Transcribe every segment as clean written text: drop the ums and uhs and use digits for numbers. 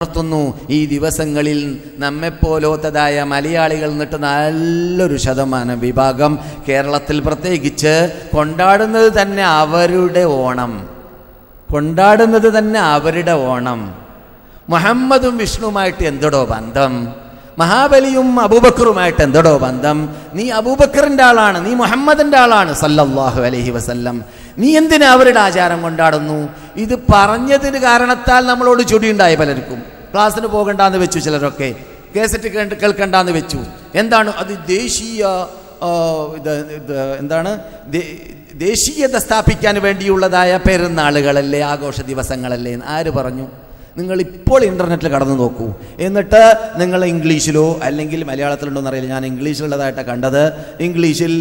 ുന്നു ഈ ദിവസങ്ങളിൽ നമ്മെപ്പോലത്തതായ മലയാളികൾ നിന്നിട്ട് നല്ലൊരു ശതമാനം വിഭാഗം കേരളത്തിൽ പ്രത്യേകിച്ച് കൊണ്ടാടുന്നത് തന്നെ അവരുടെ ഓണം. മുഹമ്മദും വിഷ്ണുവുമായിട്ട് എന്തടോ ബന്ധം? മഹാബലിയും അബൂബക്കറുമായിട്ട് എന്തടോ ബന്ധം? നീ അബൂബക്കറിൻ്റെ ആളാണ്, നീ മുഹമ്മദിൻ്റെ ആളാണ് സല്ലല്ലാഹു അലൈഹി വസല്ലം. നീ എന്തിനാ അവരുടെ ആചാരം കൊണ്ടാടുന്നു? ഇത് പറഞ്ഞതിന് കാരണത്താൽ നമ്മളോട് ചൊടിയുണ്ടായി. പലർക്കും ക്ലാസ്സിന് പോകണ്ടെന്ന് വെച്ചു, ചിലരൊക്കെ കേസറ്റ് കേൾക്കണ്ടെന്ന് വെച്ചു. എന്താണ് അത്? ദേശീയത സ്ഥാപിക്കാൻ വേണ്ടിയുള്ളതായ പെരുന്നാളുകളല്ലേ, ആഘോഷ ദിവസങ്ങളല്ലേ? ആര് പറഞ്ഞു? നിങ്ങൾ ഇപ്പോൾ ഇൻ്റർനെറ്റിൽ കടന്നു നോക്കൂ. എന്നിട്ട് നിങ്ങൾ ഇംഗ്ലീഷിലോ അല്ലെങ്കിൽ മലയാളത്തിലുണ്ടോ എന്നറിയില്ല, ഞാൻ ഇംഗ്ലീഷിലുള്ളതായിട്ടാണ് കണ്ടത്. ഇംഗ്ലീഷിൽ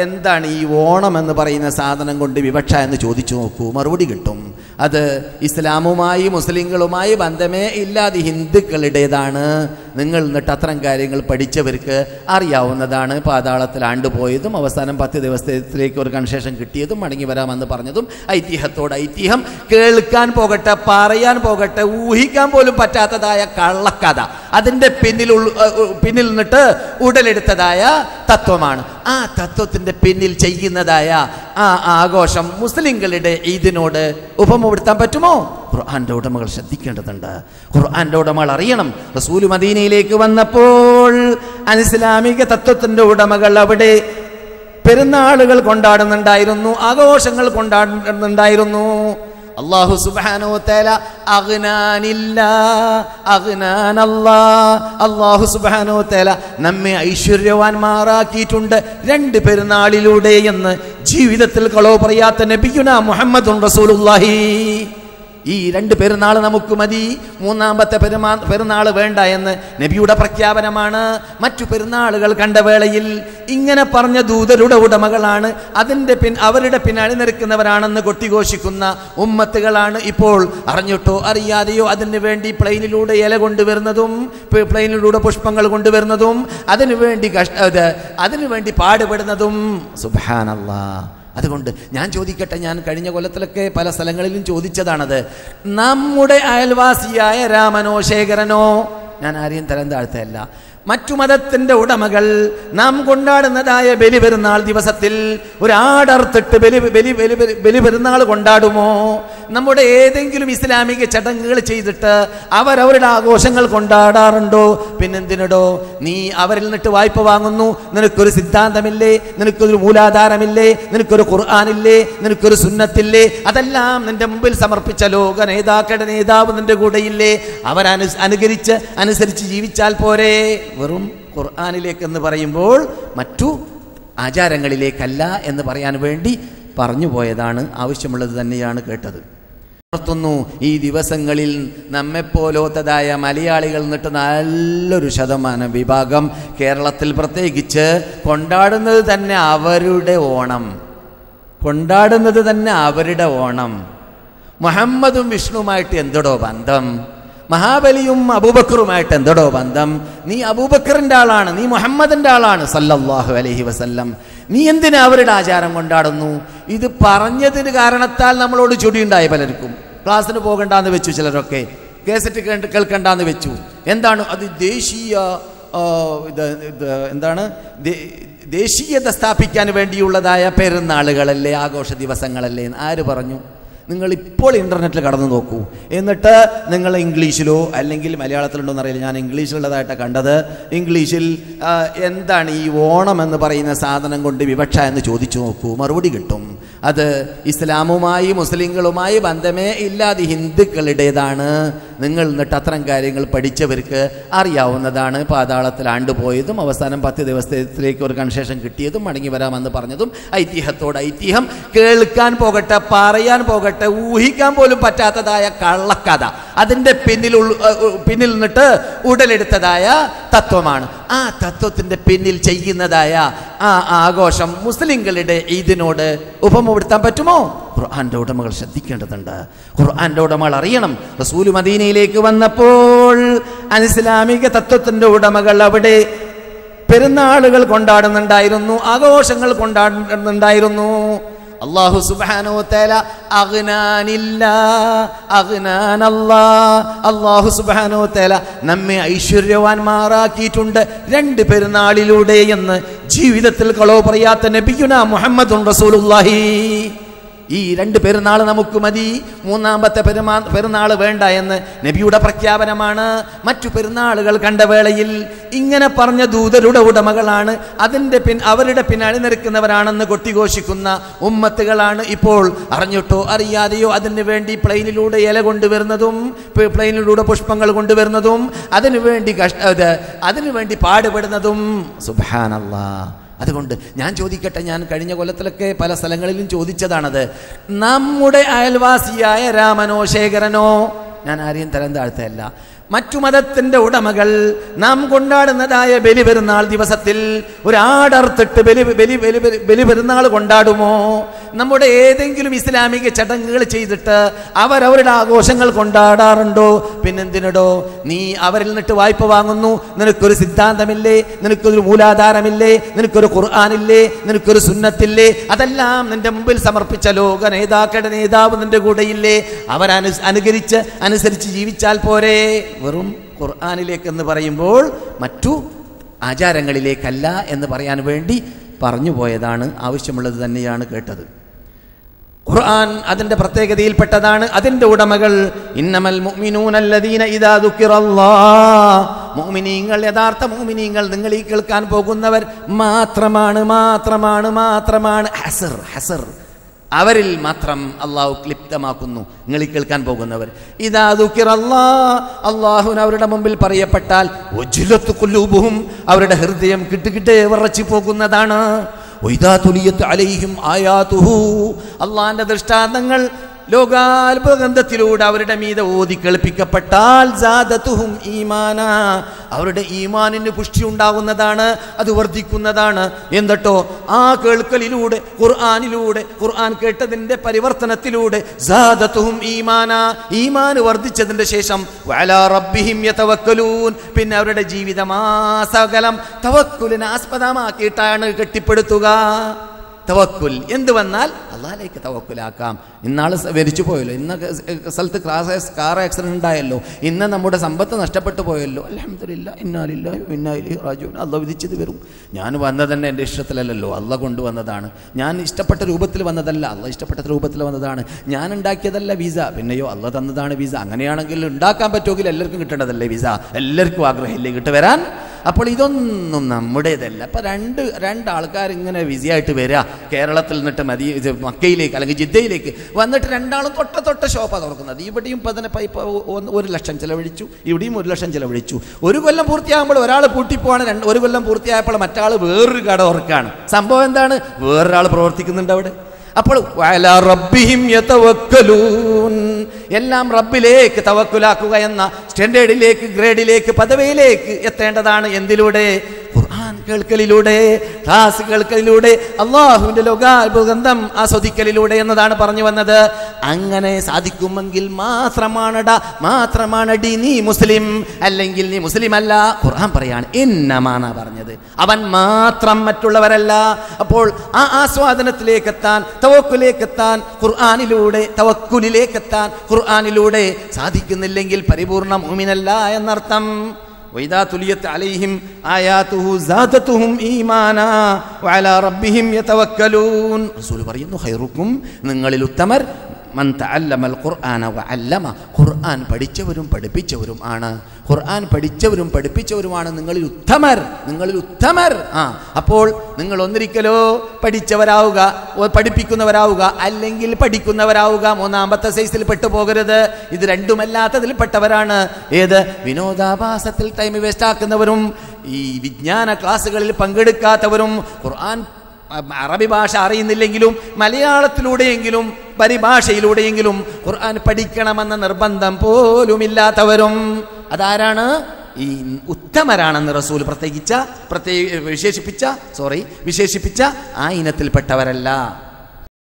എന്താണ് ഈ ഓണം എന്ന് പറയുന്ന സാധനം കൊണ്ട് വിവക്ഷ എന്ന് ചോദിച്ചു നോക്കൂ, മറുപടി കിട്ടും. അത് ഇസ്ലാമുമായി മുസ്ലിങ്ങളുമായി ബന്ധമേ ഇല്ലാതെ ഹിന്ദുക്കളുടേതാണ്. നിങ്ങൾ എന്നിട്ട് അത്തരം കാര്യങ്ങൾ പഠിച്ചവർക്ക് അറിയാവുന്നതാണ്. പാതാളത്തിൽ ആണ്ടുപോയതും അവസാനം 10 ദിവസത്തിലേക്ക് ഒരു കൺസെഷൻ കിട്ടിയതും മടങ്ങി വരാമെന്ന് പറഞ്ഞതും ഐതിഹ്യം കേൾക്കാൻ പോകട്ടെ, പറയാൻ പോകട്ടെ, ഊഹിക്കാൻ പോലും പറ്റാത്തതായ കള്ളക്കഥ അതിൻ്റെ പിന്നിൽ നിന്നിട്ട് ഉടലെടുത്തതായ തത്വമാണ്. ആ തത്വത്തിൻ്റെ പിന്നിൽ ചെയ്യുന്നതായ ആ ആഘോഷം മുസ്ലിങ്ങളുടെ ഈദിനോട് ഉപമപ്പെടുത്താൻ പറ്റുമോ? ഖുർആന്റെ ഉടമകൾ ശ്രദ്ധിക്കേണ്ടതുണ്ട്. ഖുർആന്റെ ഉടമകൾ അറിയണം. റസൂല് മദീനയിലേക്ക് വന്നപ്പോൾ അനിസ്ലാമിക തത്വത്തിന്റെ ഉടമകൾ അവിടെ പെരുന്നാളുകൾ കൊണ്ടാടുന്നുണ്ടായിരുന്നു, ആഘോഷങ്ങൾ കൊണ്ടാടുന്നുണ്ടായിരുന്നു. അല്ലാഹു സുബ്ഹാനഹു വ തആല അല്ലാഹു സുബ്ഹാനഹു വ തആല നമ്മെ ഐശ്വര്യവാന്മാരാക്കിയിട്ടുണ്ട് 2 പെരുന്നാളിലൂടെ എന്ന് ജീവിതത്തിൽ കളവ് പറയാത്ത നബിയുനാ മുഹമ്മദുൻ റസൂലുള്ളാഹി. ഈ 2 പെരുന്നാൾ നമുക്ക് മതി, 3ാമത്തെ പെരുന്നാൾ വേണ്ട എന്ന് നബിയുടെ പ്രഖ്യാപനമാണ്. മറ്റു പെരുന്നാളുകൾ കണ്ട വേളയിൽ ഇങ്ങനെ പറഞ്ഞ ദൂതരുടെ ഉടമകളാണ്, അവരുടെ പിന്നാലെ നിൽക്കുന്നവരാണെന്ന് കൊട്ടിഘോഷിക്കുന്ന ഉമ്മത്തുകളാണ് ഇപ്പോൾ അറിഞ്ഞിട്ടോ അറിയാതെയോ അതിനു വേണ്ടി പ്ലെയിനിലൂടെ ഇല കൊണ്ടുവരുന്നതും പ്ലെയിനിലൂടെ പുഷ്പങ്ങൾ കൊണ്ടുവരുന്നതും അതിനുവേണ്ടി പാടുപെടുന്നതും. സുബ്ഹാനല്ലാഹ്. അതുകൊണ്ട് ഞാൻ ചോദിക്കട്ടെ, ഞാൻ കഴിഞ്ഞ കൊല്ലത്തിലൊക്കെ പല സ്ഥലങ്ങളിലും ചോദിച്ചതാണത്. നമ്മുടെ അയൽവാസിയായ രാമനോ ശേഖരനോ, ഞാൻ ആരെയും തരം താഴ്ത്തല്ല, മറ്റു മതത്തിൻ്റെ ഉടമകൾ നാം കൊണ്ടാടുന്നതായ ബലി പെരുന്നാൾ ദിവസത്തിൽ ഒരാടർത്തിട്ട് ബലി പെരുന്നാൾ കൊണ്ടാടുമോ? നമ്മുടെ ഏതെങ്കിലും ഇസ്ലാമിക ചടങ്ങുകൾ ചെയ്തിട്ട് അവരവരുടെ ആഘോഷങ്ങൾ കൊണ്ടാടാറുണ്ടോ? പിന്നെന്തിനടോ നീ അവരിൽ നിന്നിട്ട് വായ്പ വാങ്ങുന്നു? നിനക്കൊരു സിദ്ധാന്തമില്ലേ? നിനക്കൊരു മൂലാധാരമില്ലേ? നിനക്കൊരു ഖുർആനില്ലേ? നിനക്കൊരു സുന്നത്തില്ലേ? അതെല്ലാം നിന്റെ മുമ്പിൽ സമർപ്പിച്ച ലോക നേതാക്കളുടെ നേതാവ് നിന്റെ കൂടെയില്ലേ? അനുസരിച്ച് ജീവിച്ചാൽ പോരെ? വെറും ഖുർആനിലേക്കെന്ന് പറയുമ്പോൾ മറ്റു ആചാരങ്ങളിലേക്കല്ല എന്ന് പറയാൻ വേണ്ടി പറഞ്ഞു പോയതാണ്. ആവശ്യമുള്ളത് തന്നെയാണ് കേട്ടത്. ഈ ദിവസങ്ങളിൽ നമ്മെപ്പോലത്തതായ മലയാളികൾ നിന്നിട്ട് നല്ലൊരു ശതമാനം വിഭാഗം കേരളത്തിൽ പ്രത്യേകിച്ച് കൊണ്ടാടുന്നത് തന്നെ അവരുടെ ഓണം. മുഹമ്മദും വിഷ്ണുവുമായിട്ട് എന്തടോ ബന്ധം? മഹാബലിയും അബൂബക്കറുമായിട്ട് എന്തടോ ബന്ധം? നീ അബൂബക്കറിൻ്റെ ആളാണ്, നീ മുഹമ്മദിൻ്റെ ആളാണ് സല്ലല്ലാഹു അലൈഹി വസല്ലം. നീ എന്തിനാ അവരുടെ ആചാരം കൊണ്ടാടുന്നു? ഇത് പറഞ്ഞതിന് കാരണത്താൽ നമ്മളോട് ചൊടിയുണ്ടായി. പലർക്കും ക്ലാസ്സിന് പോകണ്ടെന്ന് വെച്ചു, ചിലരൊക്കെ കേസറ്റ് കേൾക്കണ്ടെന്ന് വെച്ചു. എന്താണ് അത്? ദേശീയത സ്ഥാപിക്കാൻ വേണ്ടിയുള്ളതായ പെരുന്നാളുകളല്ലേ, ആഘോഷ ദിവസങ്ങളല്ലേ? ആര് പറഞ്ഞു? നിങ്ങൾ ഇപ്പോൾ ഇൻ്റർനെറ്റിൽ കടന്നു നോക്കൂ. എന്നിട്ട് നിങ്ങൾ ഇംഗ്ലീഷിലോ അല്ലെങ്കിൽ മലയാളത്തിലുണ്ടോ എന്നറിയില്ല, ഞാൻ ഇംഗ്ലീഷിലുള്ളതായിട്ടാണ് കണ്ടത്. ഇംഗ്ലീഷിൽ എന്താണ് ഈ ഓണം എന്ന് പറയുന്ന സാധനം കൊണ്ട് വിവക്ഷ എന്ന് ചോദിച്ചു നോക്കൂ, മറുപടി കിട്ടും. അത് ഇസ്ലാമുമായി മുസ്ലിങ്ങളുമായി ബന്ധമേ ഇല്ലാതെ ഹിന്ദുക്കളുടേതാണ്. നിങ്ങൾ എന്നിട്ട് അത്തരം കാര്യങ്ങൾ പഠിച്ചവർക്ക് അറിയാവുന്നതാണ്. പാതാളത്തിൽ ആണ്ടുപോയതും അവസാനം 10 ദിവസത്തിലേക്ക് ഒരു കൺസെഷൻ കിട്ടിയതും മടങ്ങി വരാമെന്ന് പറഞ്ഞതും ഐതിഹ്യം കേൾക്കാൻ പോകട്ടെ, പറയാൻ പോകട്ടെ, ഊഹിക്കാൻ പോലും പറ്റാത്തതായ കള്ളക്കഥ അതിൻ്റെ പിന്നിൽ നിന്നിട്ട് ഉടലെടുത്തതായ തത്വമാണ്. ആ തത്വത്തിൻ്റെ പിന്നിൽ ചെയ്യുന്നതായ ആ ആഘോഷം മുസ്ലിങ്ങളുടെ ഈദിനോട് ഉപമപ്പെടുത്താൻ പറ്റുമോ? ഖുർആന്റെ ഉടമകൾ ശ്രദ്ധിക്കേണ്ടതുണ്ട്. ഖുർആന്റെ ഉടമകൾ അറിയണം. റസൂല് മദീനയിലേക്ക് വന്നപ്പോൾ അനിസ്ലാമിക തത്വത്തിന്റെ ഉടമകൾ അവിടെ പെരുന്നാളുകൾ കൊണ്ടാടുന്നുണ്ടായിരുന്നു, ആഘോഷങ്ങൾ കൊണ്ടാടുന്നുണ്ടായിരുന്നു. അല്ലാഹു സുബ്ഹാനഹു വ തആല അല്ലാഹു സുബ്ഹാനഹു വ തആല നമ്മെ ഐശ്വര്യവാന്മാരാക്കിയിട്ടുണ്ട് 2 പെരുന്നാളിലൂടെ എന്ന് ജീവിതത്തിൽ കളവ് പറയാത്ത നബിയുനാ മുഹമ്മദുൻ റസൂലുള്ളാഹി. ഈ 2 പെരുന്നാൾ നമുക്ക് മതി, 3-ാമത്തെ പെരുന്നാൾ വേണ്ട എന്ന് നബിയുടെ പ്രഖ്യാപനമാണ്. മറ്റു പെരുന്നാളുകൾ കണ്ട വേളയിൽ ഇങ്ങനെ പറഞ്ഞ ദൂതരുടെ ഉടമകളാണ്, അവരുടെ പിന്നാലെ നിൽക്കുന്നവരാണെന്ന് കൊട്ടിഘോഷിക്കുന്ന ഉമ്മത്തുകളാണ് ഇപ്പോൾ അറിഞ്ഞിട്ടോ അറിയാതെയോ അതിനു വേണ്ടി പ്ലെയിനിലൂടെ ഇല കൊണ്ടുവരുന്നതും പ്ലെയിനിലൂടെ പുഷ്പങ്ങൾ കൊണ്ടുവരുന്നതും അതിനുവേണ്ടി പാടുപെടുന്നതും. സുബ്ഹാനല്ലാഹ്. അതുകൊണ്ട് ഞാൻ ചോദിക്കട്ടെ, ഞാൻ കഴിഞ്ഞ കൊല്ലത്തിലൊക്കെ പല സ്ഥലങ്ങളിലും ചോദിച്ചതാണത്. നമ്മുടെ അയൽവാസിയായ രാമനോ ശേഖരനോ, ഞാൻ ആരെയും തരം താഴ്ത്തല്ല, മറ്റു മതത്തിന്റെ ഉടമകൾ നാം കൊണ്ടാടുന്നതായ ബലിപെരുന്നാൾ ദിവസത്തിൽ ഒരു ആടർത്തിട്ട് ബലി പെരുന്നാൾ കൊണ്ടാടുമോ? നമ്മുടെ ഏതെങ്കിലും ഇസ്ലാമിക ചടങ്ങുകൾ ചെയ്തിട്ട് അവരവരുടെ ആഘോഷങ്ങൾ കൊണ്ടാടാറുണ്ടോ? പിന്നെന്തിനടോ നീ അവരിൽ നിന്നിട്ട് വായ്പ വാങ്ങുന്നു? നിനക്കൊരു സിദ്ധാന്തമില്ലേ? നിനക്കൊരു മൂലാധാരമില്ലേ? നിനക്കൊരു ഖുർആനില്ലേ? നിനക്കൊരു സുന്നത്തില്ലേ? അതെല്ലാം നിന്റെ മുമ്പിൽ സമർപ്പിച്ച ലോക നേതാക്കളുടെ നേതാവ് നിന്റെ കൂടെയില്ലേ? അനുസരിച്ച് ജീവിച്ചാൽ പോരെ? വെറും ഖുർആനിലേക്കെന്ന് പറയുമ്പോൾ മറ്റു ആചാരങ്ങളിലേക്കല്ല എന്ന് പറയാൻ വേണ്ടി പറഞ്ഞു പോയതാണ്. ആവശ്യമുള്ളത് തന്നെയാണ് കേട്ടത്. ഖുർആൻ അതിന്റെ പ്രത്യേകതയിൽപ്പെട്ടതാണ്. അതിന്റെ ഉടമകൾ ഇന്നമൽ മുഅ്മിനൂനല്ലദീന ഇദാ ദുക്കിറല്ലാഹ്, മുഅ്മിനീങ്ങൾ, യഥാർത്ഥ മുഅ്മിനീങ്ങൾ, നിങ്ങൾ ഈ കേൾക്കാൻ പോകുന്നവർ മാത്രമാണ്. ഹസർ അവരിൽ മാത്രം അള്ളാഹു ക്ലിപ്തമാക്കുന്നു. നിങ്ങൾ ഈ കേൾക്കാൻ പോകുന്നവർ. ഇദാ ദുക്കിറല്ലാഹ്, അള്ളാഹുവിന് അവരുടെ മുമ്പിൽ പറയപ്പെട്ടാൽ വജിലത്ത് ഖുലൂബുഹും, അവരുടെ ഹൃദയം കിട്ടുകിട്ടേ വിറച്ചു പോകുന്നതാണ്. വഇദാ തുലിയത് അലൈഹിം ആയാതുഹു, അള്ളാഹിന്റെ ദൃഷ്ടാന്തങ്ങൾ ലോകാത്ഭുതഗ്രന്ഥത്തിലൂടെ അവരുടെ മീതെ ഓതി കേൾപ്പിക്കപ്പെട്ടാൽ സാദതുഹും ഈമാന, അവരുടെ ഈമാനിന് പുഷ്ടി ഉണ്ടാകുന്നതാണ്, അത് വർദ്ധിക്കുന്നതാണ്. എന്നിട്ടോ ആ കേൾക്കലിലൂടെ ഖുർആൻ കേട്ടതിന്റെ പരിവർത്തനത്തിലൂടെ സാദതുഹും ഈമാന, ഈമാൻ വർദ്ധിച്ചതിന്റെ ശേഷം വഅലാ റബ്ബിഹിം യതവക്കലൂൻ, പിന്നെ അവരുടെ ജീവിതമാസകലം തവക്കുലിനെ ആസ്പദമാക്കിയിട്ടാണ് കെട്ടിപ്പടുത്തുക. തവക്കുൽ എന്ത് വന്നാൽ അള്ളാഹിലേക്ക് തവക്കുലാക്കാം. ഇന്നാള് മരിച്ചു പോയല്ലോ, ഇന്ന സ്ഥലത്ത് കാർ ആക്സിഡന്റ് ഉണ്ടായല്ലോ, ഇന്ന് നമ്മുടെ സമ്പത്ത് നഷ്ടപ്പെട്ടു പോയല്ലോ, അൽഹംദുലില്ലാഹ് ഇന്നാ ലില്ലാഹി വ ഇന്നാ ഇലൈഹി റാജിഊൻ. അള്ളാഹ് വിധിച്ചത് വരും. ഞാൻ വന്നത് തന്നെ എൻ്റെ ഇഷ്ടത്തിലല്ലല്ലോ, അള്ളാഹ് കൊണ്ടുവന്നതാണ്. ഞാൻ ഇഷ്ടപ്പെട്ട രൂപത്തിൽ വന്നതല്ല, അള്ളാഹ് ഇഷ്ടപ്പെട്ട രൂപത്തിൽ വന്നതാണ്. ഞാൻ ഉണ്ടാക്കിയതല്ല വിസ, പിന്നെയോ അള്ളാഹ് തന്നതാണ് വിസ. അങ്ങനെയാണെങ്കിൽ ഉണ്ടാക്കാൻ പറ്റുമെങ്കിൽ എല്ലാവർക്കും കിട്ടേണ്ടതല്ലേ വിസ? എല്ലാവർക്കും ആഗ്രഹമില്ലേ കിട്ടു വരാൻ? അപ്പോൾ ഇതൊന്നും നമ്മുടേതല്ല. അപ്പം രണ്ട് ആൾക്കാർ ഇങ്ങനെ വിസിയായിട്ട് വരിക, കേരളത്തിൽ നിന്നിട്ട് മക്കയിലേക്ക് അല്ലെങ്കിൽ ജിദ്ദയിലേക്ക് വന്നിട്ട് രണ്ടാളും തൊട്ട ഷോപ്പാണ് തുറക്കുന്നത്. ഇവിടെയും ഇപ്പോൾ 1 ലക്ഷം ചിലവഴിച്ചു, ഇവിടെയും 1 ലക്ഷം ചിലവഴിച്ചു. 1 കൊല്ലം പൂർത്തിയാകുമ്പോൾ ഒരാൾ പൂട്ടിപ്പോവാണ്, 1 കൊല്ലം പൂർത്തിയായപ്പോൾ മറ്റാൾ വേറൊരു കട ഉറക്കാണ്. സംഭവം എന്താണ്? വേറൊരാൾ പ്രവർത്തിക്കുന്നുണ്ട് അവിടെ. അപ്പോൾ വഅലാ റബ്ബിഹിം യതവക്കലൂൻ, എല്ലാം റബ്ബിലേക്ക് തവക്കുലാക്കുക എന്ന സ്റ്റാൻഡേർഡിലേക്ക്, ഗ്രേഡിലേക്ക്, പദവിയിലേക്ക് എത്തേണ്ടതാണ്. എന്തിലൂടെ? ഖുർആൻ കേൾക്കലിലൂടെ, ക്ലാസ് കേൾക്കലിലൂടെ, അള്ളാഹുവിന്റെ ലോകാത്ഭുതഗ്രന്ഥം ആസ്വദിക്കലിലൂടെ എന്നതാണ് പറഞ്ഞു വന്നത്. അങ്ങനെ സാധിക്കുമെങ്കിൽ മാത്രമാണടി നീ മുസ്ലിം, അല്ലെങ്കിൽ നീ മുസ്ലിം അല്ല. ഖുർആൻ പറയാണ് ഇന്നമാനാ പറഞ്ഞത്, അവൻ മാത്രം, മറ്റുള്ളവരല്ല. അപ്പോൾ ആ ആസ്വാദനത്തിലേക്കെത്താൻ, തവക്കുലേക്കെത്താൻ ഖുർആനിലൂടെ സാധിക്കുന്നില്ലെങ്കിൽ പരിപൂർണ്ണ മുഅ്മിനല്ല എന്നർത്ഥം. വഇദാ തുലിയത് അലൈഹിം ആയാതുഹു സാദതുഹും ഈമാനാ വഅലാ റബ്ബിഹിം യതവക്കലൂൻ. റസൂൽ പറയുന്നു ഖൈറുക്കും, നിങ്ങളിൽ ഉത്തമർ മൻ തഅല്ലമൽ ഖുർആന വഅല്ലമ, ഖുർആൻ പഠിച്ചവരും പഠിപ്പിച്ചവരും ആണ്. ഖുർആൻ പഠിച്ചവരും പഠിപ്പിച്ചവരുമാണ് നിങ്ങളിൽ ഉത്തമർ. അപ്പോൾ നിങ്ങൾ ഒന്നിരിക്കലോ പഠിച്ചവരാവുക, പഠിപ്പിക്കുന്നവരാവുക, അല്ലെങ്കിൽ പഠിക്കുന്നവരാവുക. 3-ാമത്തെ സൈസിൽ പെട്ടുപോകരുത്. ഇത് രണ്ടുമല്ലാത്തതിൽ പെട്ടവരാണ്. ഏത്? വിനോദാഭാസത്തിൽ ടൈം വേസ്റ്റ് ആക്കുന്നവരും, ഈ വിജ്ഞാന ക്ലാസ്സുകളിൽ പങ്കെടുക്കാത്തവരും, ഖുർആൻ അറബി ഭാഷ അറിയുന്നില്ലെങ്കിലും മലയാളത്തിലൂടെയെങ്കിലും പരിഭാഷയിലൂടെയെങ്കിലും ഖുർആൻ പഠിക്കണമെന്ന നിർബന്ധം പോലുമില്ലാത്തവരും. അതാരാണ്? ഈ ഉത്തമരാണെന്ന് റസൂൽ വിശേഷിപ്പിച്ച ആ ഇനത്തിൽപ്പെട്ടവരല്ല.